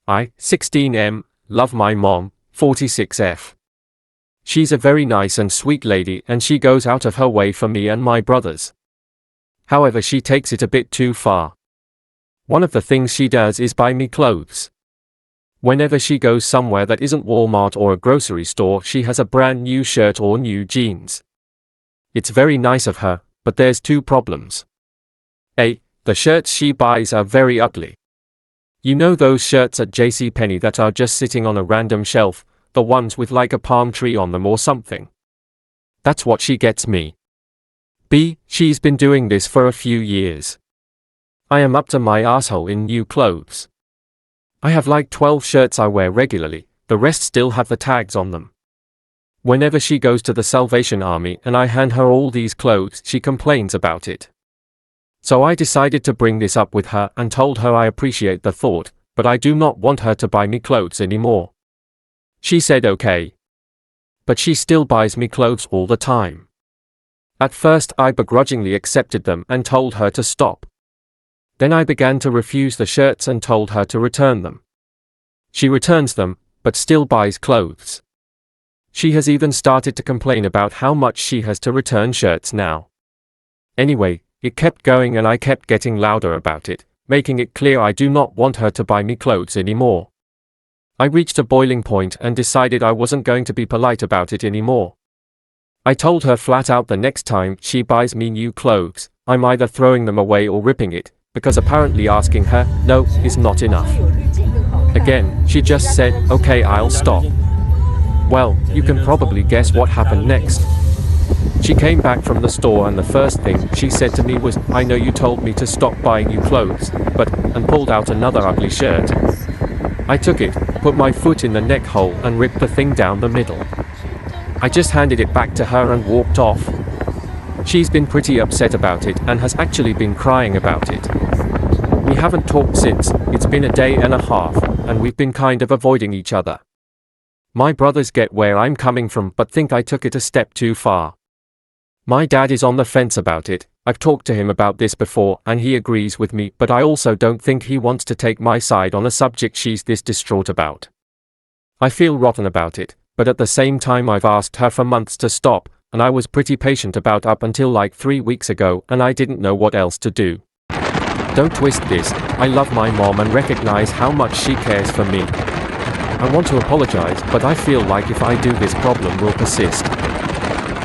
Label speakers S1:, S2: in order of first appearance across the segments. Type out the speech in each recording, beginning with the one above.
S1: I, 16M, love my mom, 46F. She's a very nice and sweet lady and she goes out of her way for me and my brothers. However, she takes it a bit too far. One of the things she does is buy me clothes. Whenever she goes somewhere that isn't Walmart or a grocery store, she has a brand new shirt or new jeans. It's very nice of her, but there's two problems. A. The shirts she buys are very ugly. You know those shirts at JCPenney that are just sitting on a random shelf, the ones with like a palm tree on them or something? That's what she gets me. B. She's been doing this for a few years. I am up to my asshole in new clothes. I have like 12 shirts I wear regularly, the rest still have the tags on them. Whenever she goes to the Salvation Army and I hand her all these clothes, she complains about it. So I decided to bring this up with her and told her I appreciate the thought, but I do not want her to buy me clothes anymore. She said okay. But she still buys me clothes all the time. At first I begrudgingly accepted them and told her to stop. Then I began to refuse the shirts and told her to return them. She returns them, but still buys clothes. She has even started to complain about how much she has to return shirts now. Anyway, it kept going and I kept getting louder about it, making it clear I do not want her to buy me clothes anymore. I reached a boiling point and decided I wasn't going to be polite about it anymore. I told her flat out the next time she buys me new clothes, I'm either throwing them away or ripping it, because apparently asking her no is not enough. Again, she just said, okay, I'll stop. Well, you can probably guess what happened next. She came back from the store and the first thing she said to me was, I know you told me to stop buying you clothes, but, and pulled out another ugly shirt. I took it, put my foot in the neck hole and ripped the thing down the middle. I just handed it back to her and walked off. She's been pretty upset about it and has actually been crying about it. We haven't talked since, it's been a day and a half, and we've been kind of avoiding each other. My brothers get where I'm coming from but think I took it a step too far. My dad is on the fence about it. I've talked to him about this before and he agrees with me, but I also don't think he wants to take my side on a subject she's this distraught about. I feel rotten about it, but at the same time I've asked her for months to stop, and I was pretty patient about up until like 3 weeks ago and I didn't know what else to do. Don't twist this, I love my mom and recognize how much she cares for me. I want to apologize, but I feel like if I do this problem will persist.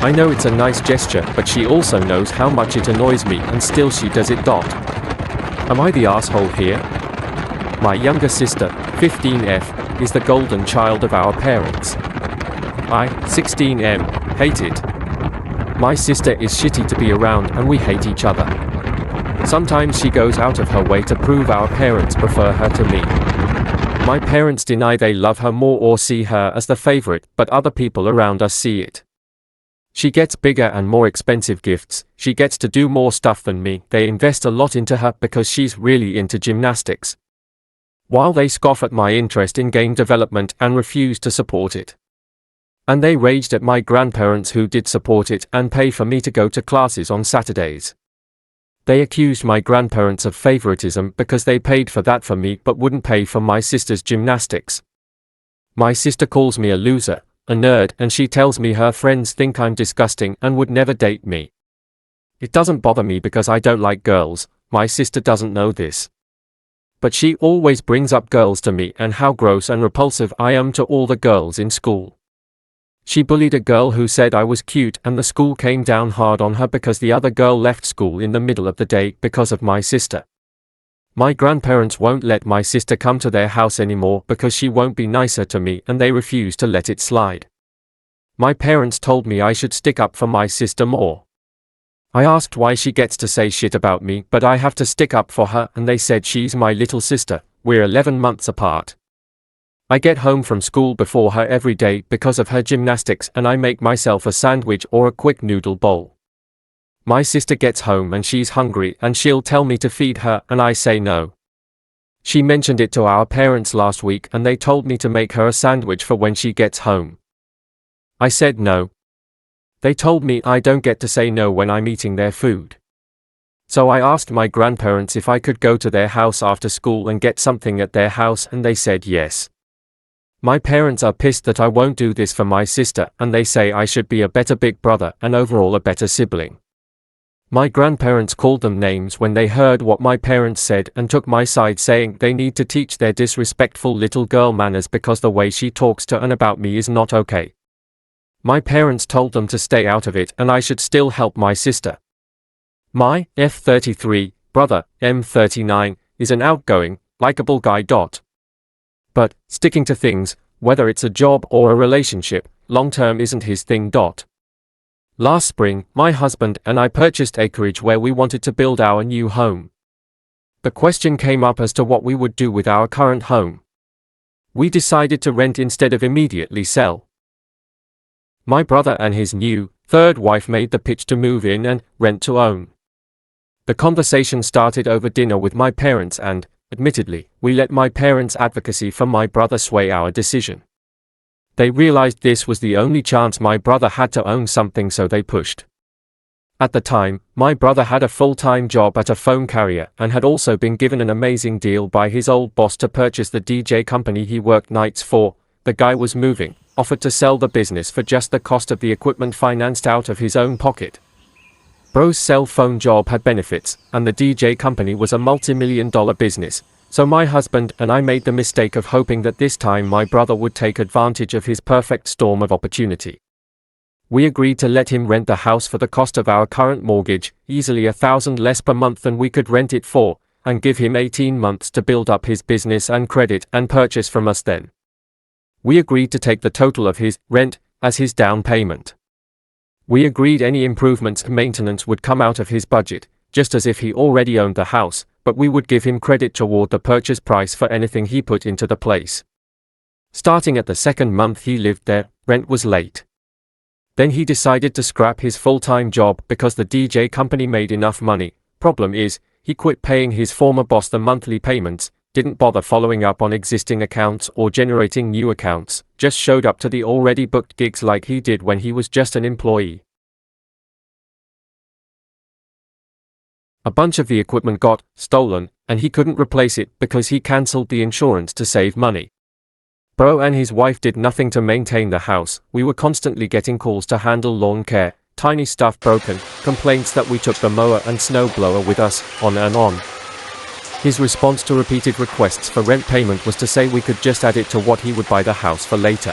S1: I know it's a nice gesture, but she also knows how much it annoys me and still she does it. Am I the asshole here? My younger sister, 15F, is the golden child of our parents. I, 16M, hate it. My sister is shitty to be around and we hate each other. Sometimes she goes out of her way to prove our parents prefer her to me. My parents deny they love her more or see her as the favorite, but other people around us see it. She gets bigger and more expensive gifts, she gets to do more stuff than me, they invest a lot into her because she's really into gymnastics. While they scoff at my interest in game development and refuse to support it. And they raged at my grandparents who did support it and pay for me to go to classes on Saturdays. They accused my grandparents of favoritism because they paid for that for me but wouldn't pay for my sister's gymnastics. My sister calls me a loser, a nerd, and she tells me her friends think I'm disgusting and would never date me. It doesn't bother me because I don't like girls, my sister doesn't know this. But she always brings up girls to me and how gross and repulsive I am to all the girls in school. She bullied a girl who said I was cute and the school came down hard on her because the other girl left school in the middle of the day because of my sister. My grandparents won't let my sister come to their house anymore because she won't be nicer to me and they refuse to let it slide. My parents told me I should stick up for my sister more. I asked why she gets to say shit about me but I have to stick up for her and they said she's my little sister, we're 11 months apart. I get home from school before her every day because of her gymnastics and I make myself a sandwich or a quick noodle bowl. My sister gets home and she's hungry and she'll tell me to feed her and I say no. She mentioned it to our parents last week and they told me to make her a sandwich for when she gets home. I said no. They told me I don't get to say no when I'm eating their food. So I asked my grandparents if I could go to their house after school and get something at their house, and they said yes. My parents are pissed that I won't do this for my sister, and they say I should be a better big brother and overall a better sibling. My grandparents called them names when they heard what my parents said and took my side, saying they need to teach their disrespectful little girl manners because the way she talks to and about me is not okay. My parents told them to stay out of it and I should still help my sister. My F33 brother, M39, is an outgoing, likable guy. But sticking to things, whether it's a job or a relationship, long-term isn't his thing. Last spring, my husband and I purchased acreage where we wanted to build our new home. The question came up as to what we would do with our current home. We decided to rent instead of immediately sell. My brother and his new, third wife made the pitch to move in and rent to own. The conversation started over dinner with my parents and, admittedly, we let my parents' advocacy for my brother sway our decision. They realized this was the only chance my brother had to own something, so they pushed. At the time, my brother had a full-time job at a phone carrier and had also been given an amazing deal by his old boss to purchase the DJ company he worked nights for. The guy was moving, offered to sell the business for just the cost of the equipment financed out of his own pocket. Bro's cell phone job had benefits, and the DJ company was a multi-million-dollar business, so my husband and I made the mistake of hoping that this time my brother would take advantage of his perfect storm of opportunity. We agreed to let him rent the house for the cost of our current mortgage, easily $1,000 less per month than we could rent it for, and give him 18 months to build up his business and credit and purchase from us then. We agreed to take the total of his rent as his down payment. We agreed any improvements and maintenance would come out of his budget, just as if he already owned the house, but we would give him credit toward the purchase price for anything he put into the place. Starting at the second month he lived there, rent was late. Then he decided to scrap his full-time job because the DJ company made enough money. Problem is, he quit paying his former boss the monthly payments, didn't bother following up on existing accounts or generating new accounts, just showed up to the already booked gigs like he did when he was just an employee. A bunch of the equipment got stolen, and he couldn't replace it because he cancelled the insurance to save money. Bro and his wife did nothing to maintain the house. We were constantly getting calls to handle lawn care, tiny stuff broken, complaints that we took the mower and snow blower with us, on and on. His response to repeated requests for rent payment was to say we could just add it to what he would buy the house for later.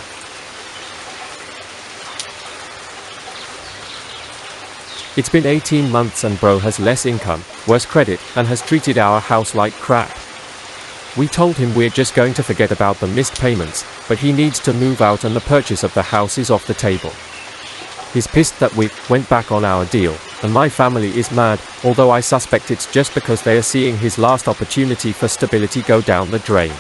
S1: It's been 18 months and bro has less income, worse credit, and has treated our house like crap. We told him we're just going to forget about the missed payments, but he needs to move out and the purchase of the house is off the table. He's pissed that we went back on our deal, and my family is mad, although I suspect it's just because they are seeing his last opportunity for stability go down the drain.